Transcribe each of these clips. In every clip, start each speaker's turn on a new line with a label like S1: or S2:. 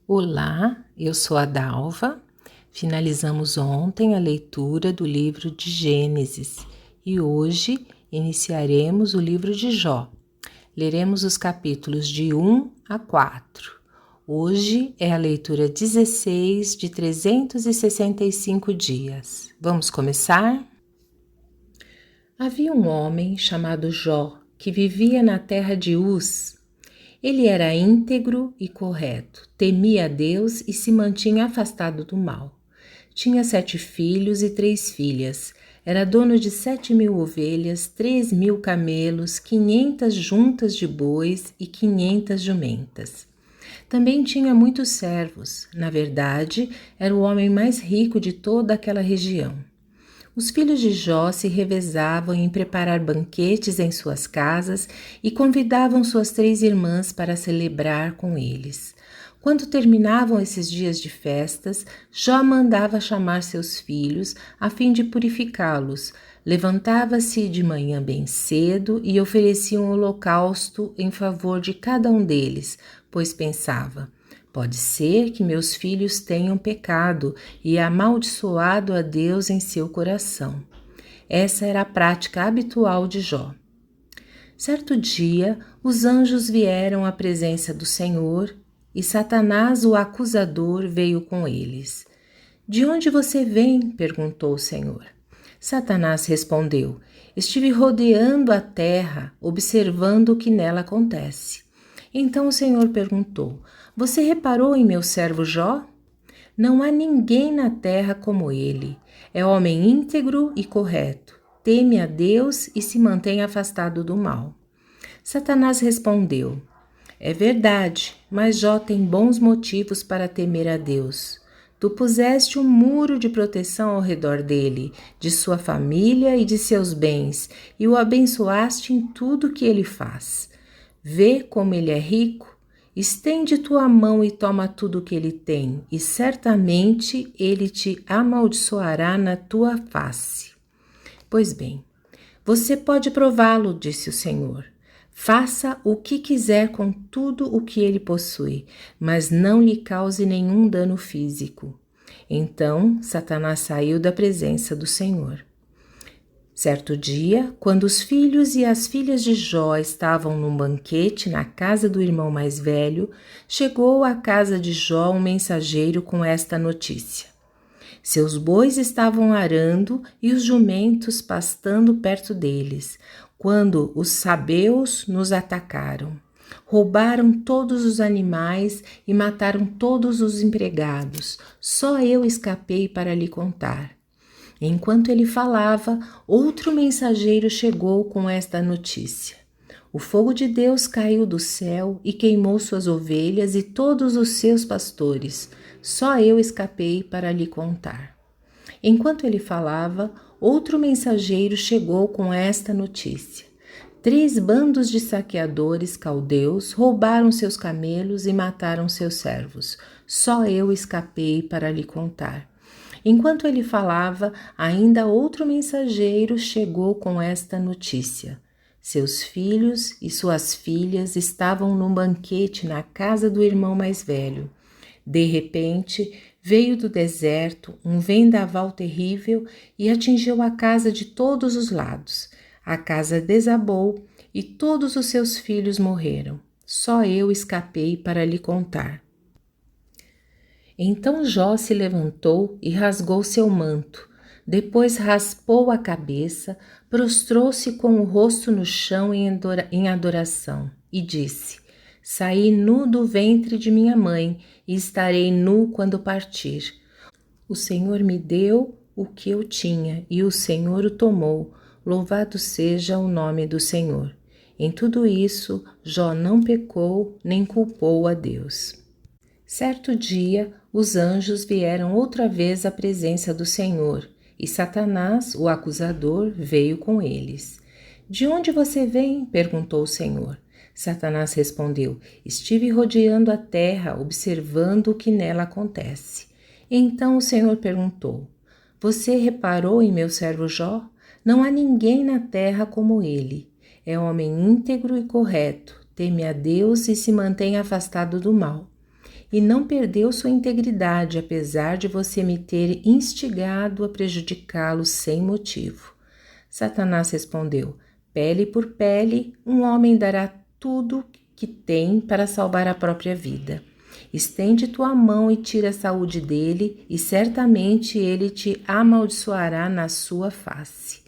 S1: Olá, eu sou a Dalva. Finalizamos ontem a leitura do livro de Gênesis e hoje iniciaremos o livro de Jó. Leremos os capítulos de 1 a 4. Hoje é a leitura 16 de 365 dias. Vamos começar? Havia um homem chamado Jó que vivia na terra de Uz. Ele era íntegro e correto, temia a Deus e se mantinha afastado do mal. Tinha 7 filhos e 3 filhas. Era dono de 7.000 ovelhas, 3.000 camelos, 500 juntas de bois e 500 jumentas. Também tinha muitos servos. Na verdade, era o homem mais rico de toda aquela região. Os filhos de Jó se revezavam em preparar banquetes em suas casas e convidavam suas 3 irmãs para celebrar com eles. Quando terminavam esses dias de festas, Jó mandava chamar seus filhos a fim de purificá-los. Levantava-se de manhã bem cedo e oferecia um holocausto em favor de cada um deles, pois pensava: pode ser que meus filhos tenham pecado e amaldiçoado a Deus em seu coração. Essa era a prática habitual de Jó. Certo dia, os anjos vieram à presença do Senhor e Satanás, o acusador, veio com eles. De onde você vem? Perguntou o Senhor. Satanás respondeu: estive rodeando a terra, observando o que nela acontece. Então o Senhor perguntou: você reparou em meu servo Jó? Não há ninguém na terra como ele. É homem íntegro e correto. Teme a Deus e se mantém afastado do mal. Satanás respondeu: é verdade, mas Jó tem bons motivos para temer a Deus. Tu puseste um muro de proteção ao redor dele, de sua família e de seus bens, e o abençoaste em tudo que ele faz. Vê como ele é rico? Estende tua mão e toma tudo o que ele tem, e certamente ele te amaldiçoará na tua face. Pois bem, você pode prová-lo, disse o Senhor. Faça o que quiser com tudo o que ele possui, mas não lhe cause nenhum dano físico. Então Satanás saiu da presença do Senhor. Certo dia, quando os filhos e as filhas de Jó estavam num banquete na casa do irmão mais velho, chegou à casa de Jó um mensageiro com esta notícia: seus bois estavam arando e os jumentos pastando perto deles, quando os sabeus nos atacaram. Roubaram todos os animais e mataram todos os empregados. Só eu escapei para lhe contar. Enquanto ele falava, outro mensageiro chegou com esta notícia: o fogo de Deus caiu do céu e queimou suas ovelhas e todos os seus pastores. Só eu escapei para lhe contar. Enquanto ele falava, outro mensageiro chegou com esta notícia: 3 bandos de saqueadores caldeus roubaram seus camelos e mataram seus servos. Só eu escapei para lhe contar. Enquanto ele falava, ainda outro mensageiro chegou com esta notícia: seus filhos e suas filhas estavam num banquete na casa do irmão mais velho. De repente, veio do deserto um vendaval terrível e atingiu a casa de todos os lados. A casa desabou e todos os seus filhos morreram. Só eu escapei para lhe contar. Então Jó se levantou e rasgou seu manto. Depois raspou a cabeça, prostrou-se com o rosto no chão em adoração e disse: saí nu do ventre de minha mãe e estarei nu quando partir. O Senhor me deu o que eu tinha e o Senhor o tomou. Louvado seja o nome do Senhor. Em tudo isso, Jó não pecou nem culpou a Deus. Certo dia, os anjos vieram outra vez à presença do Senhor, e Satanás, o acusador, veio com eles. De onde você vem? Perguntou o Senhor. Satanás respondeu: estive rodeando a terra, observando o que nela acontece. Então o Senhor perguntou: você reparou em meu servo Jó? Não há ninguém na terra como ele. É homem íntegro e correto, teme a Deus e se mantém afastado do mal. e não perdeu sua integridade, apesar de você me ter instigado a prejudicá-lo sem motivo. Satanás respondeu: pele por pele, um homem dará tudo que tem para salvar a própria vida. Estende tua mão e tira a saúde dele, e certamente ele te amaldiçoará na sua face.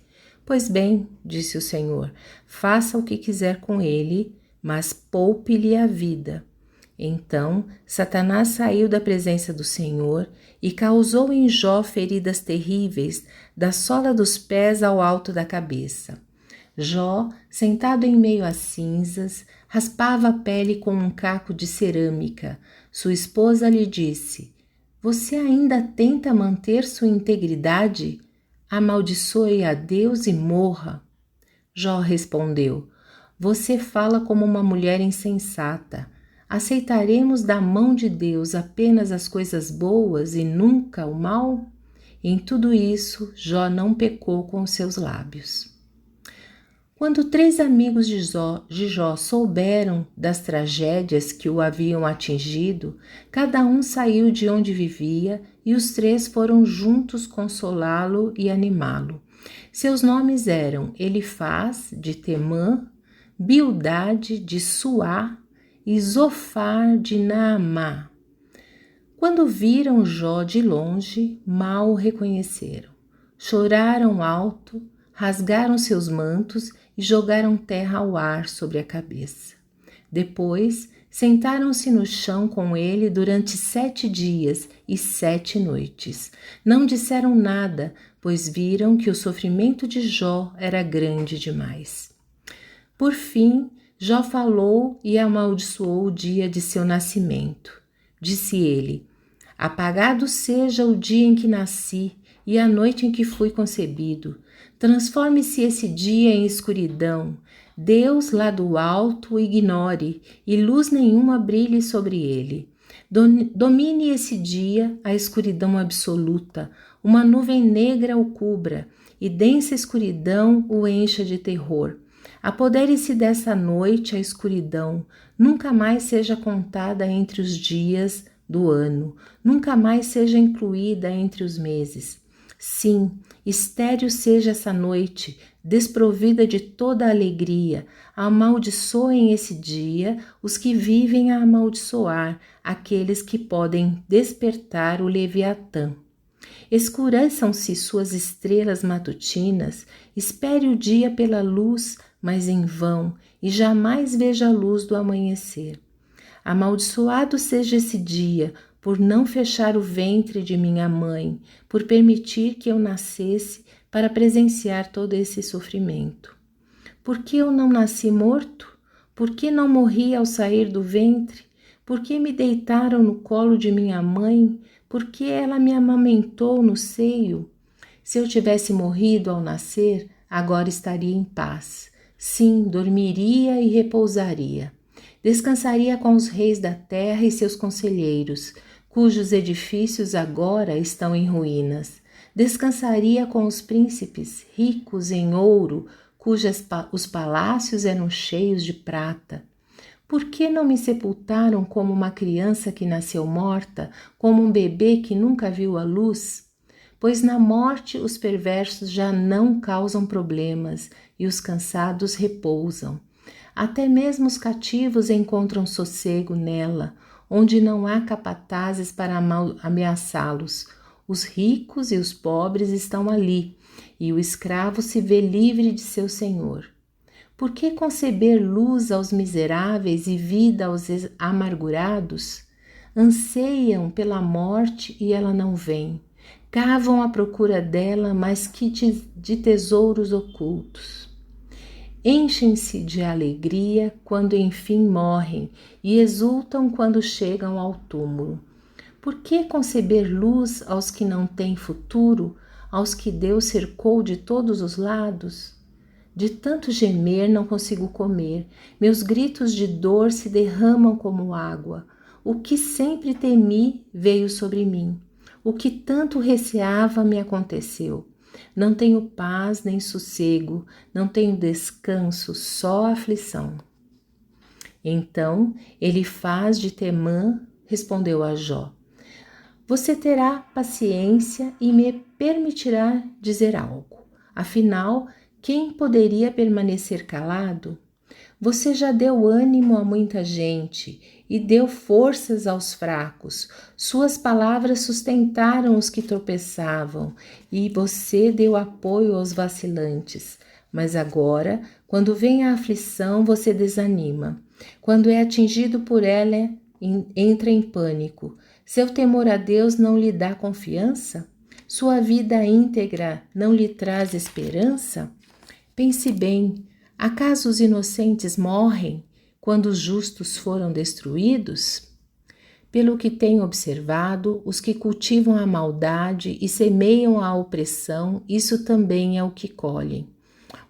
S1: Pois bem, disse o Senhor, faça o que quiser com ele, mas poupe-lhe a vida. Então Satanás saiu da presença do Senhor e causou em Jó feridas terríveis, da sola dos pés ao alto da cabeça. Jó, sentado em meio às cinzas, raspava a pele com um caco de cerâmica. Sua esposa lhe disse: você ainda tenta manter sua integridade? Amaldiçoe a Deus e morra. Jó respondeu: você fala como uma mulher insensata. Aceitaremos da mão de Deus apenas as coisas boas e nunca o mal? Em tudo isso, Jó não pecou com os seus lábios. Quando 3 amigos de Jó souberam das tragédias que o haviam atingido, cada um saiu de onde vivia e os 3 foram juntos consolá-lo e animá-lo. Seus nomes eram Elifaz, de Temã, Bildade, de Suá e Zofar, de Naamá. Quando viram Jó de longe, mal o reconheceram. Choraram alto, rasgaram seus mantos e jogaram terra ao ar sobre a cabeça. Depois, sentaram-se no chão com ele durante 7 dias e 7 noites. Não disseram nada, pois viram que o sofrimento de Jó era grande demais. Por fim, Jó falou e amaldiçoou o dia de seu nascimento. Disse ele: apagado seja o dia em que nasci e a noite em que fui concebido. Transforme-se esse dia em escuridão. Deus lá do alto o ignore e luz nenhuma brilhe sobre ele. Domine esse dia a escuridão absoluta, uma nuvem negra o cubra e densa escuridão o encha de terror. Apodere-se dessa noite a escuridão, nunca mais seja contada entre os dias do ano, nunca mais seja incluída entre os meses. Sim, estéril seja essa noite, desprovida de toda alegria. Amaldiçoem esse dia os que vivem a amaldiçoar, aqueles que podem despertar o Leviatã. Escureçam-se suas estrelas matutinas, espere o dia pela luz, mas em vão, e jamais veja a luz do amanhecer. Amaldiçoado seja esse dia, por não fechar o ventre de minha mãe, por permitir que eu nascesse para presenciar todo esse sofrimento. Por que eu não nasci morto? Por que não morri ao sair do ventre? Por que me deitaram no colo de minha mãe? Por que ela me amamentou no seio? Se eu tivesse morrido ao nascer, agora estaria em paz. Sim, dormiria e repousaria. Descansaria com os reis da terra e seus conselheiros, cujos edifícios agora estão em ruínas. Descansaria com os príncipes, ricos em ouro, os palácios eram cheios de prata. Por que não me sepultaram como uma criança que nasceu morta, como um bebê que nunca viu a luz? Pois na morte os perversos já não causam problemas e os cansados repousam. Até mesmo os cativos encontram sossego nela, onde não há capatazes para ameaçá-los. Os ricos e os pobres estão ali, e o escravo se vê livre de seu senhor. Por que conceber luz aos miseráveis e vida aos amargurados? Anseiam pela morte e ela não vem. Cavam à procura dela, mas que de tesouros ocultos. Enchem-se de alegria quando enfim morrem e exultam quando chegam ao túmulo. Por que conceber luz aos que não têm futuro, aos que Deus cercou de todos os lados? De tanto gemer não consigo comer, meus gritos de dor se derramam como água. O que sempre temi veio sobre mim. O que tanto receava me aconteceu. Não tenho paz nem sossego, não tenho descanso, só aflição. Então Elifaz de Temã respondeu a Jó. Você terá paciência e me permitirá dizer algo. Afinal, quem poderia permanecer calado? Você já deu ânimo a muita gente e deu forças aos fracos. Suas palavras sustentaram os que tropeçavam e você deu apoio aos vacilantes. Mas agora, quando vem a aflição, você desanima. Quando é atingido por ela, entra em pânico. Seu temor a Deus não lhe dá confiança? Sua vida íntegra não lhe traz esperança? Pense bem, acaso os inocentes morrem quando os justos foram destruídos? Pelo que tenho observado, os que cultivam a maldade e semeiam a opressão, isso também é o que colhem.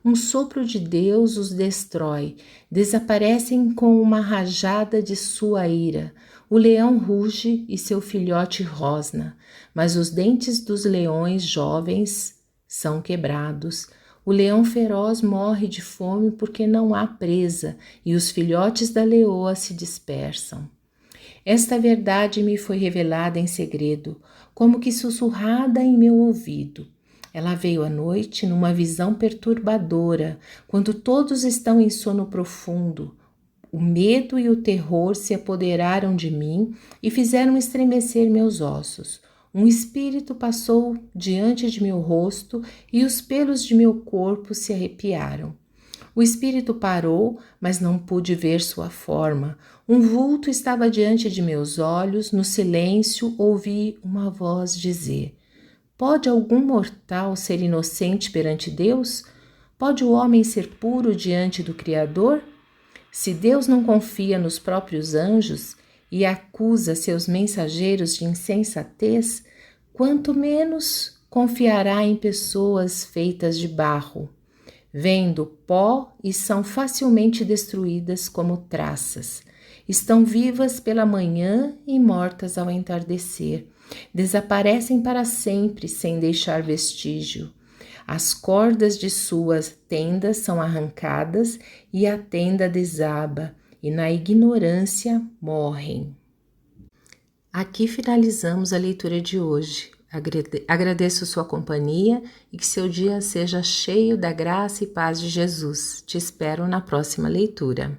S1: Um sopro de Deus os destrói, desaparecem com uma rajada de sua ira. O leão ruge e seu filhote rosna, mas os dentes dos leões jovens são quebrados. O leão feroz morre de fome porque não há presa, e os filhotes da leoa se dispersam. Esta verdade me foi revelada em segredo, como que sussurrada em meu ouvido. Ela veio à noite numa visão perturbadora, quando todos estão em sono profundo. O medo e o terror se apoderaram de mim e fizeram estremecer meus ossos. Um espírito passou diante de meu rosto e os pelos de meu corpo se arrepiaram. O espírito parou, mas não pude ver sua forma. Um vulto estava diante de meus olhos. No silêncio, ouvi uma voz dizer: Pode algum mortal ser inocente perante Deus? Pode o homem ser puro diante do Criador? Se Deus não confia nos próprios anjos e acusa seus mensageiros de insensatez, quanto menos confiará em pessoas feitas de barro. Vêm do pó e são facilmente destruídas como traças. Estão vivas pela manhã e mortas ao entardecer. Desaparecem para sempre sem deixar vestígio. As cordas de suas tendas são arrancadas e a tenda desaba, e na ignorância morrem. Aqui finalizamos a leitura de hoje. Agradeço sua companhia e que seu dia seja cheio da graça e paz de Jesus. Te espero na próxima leitura.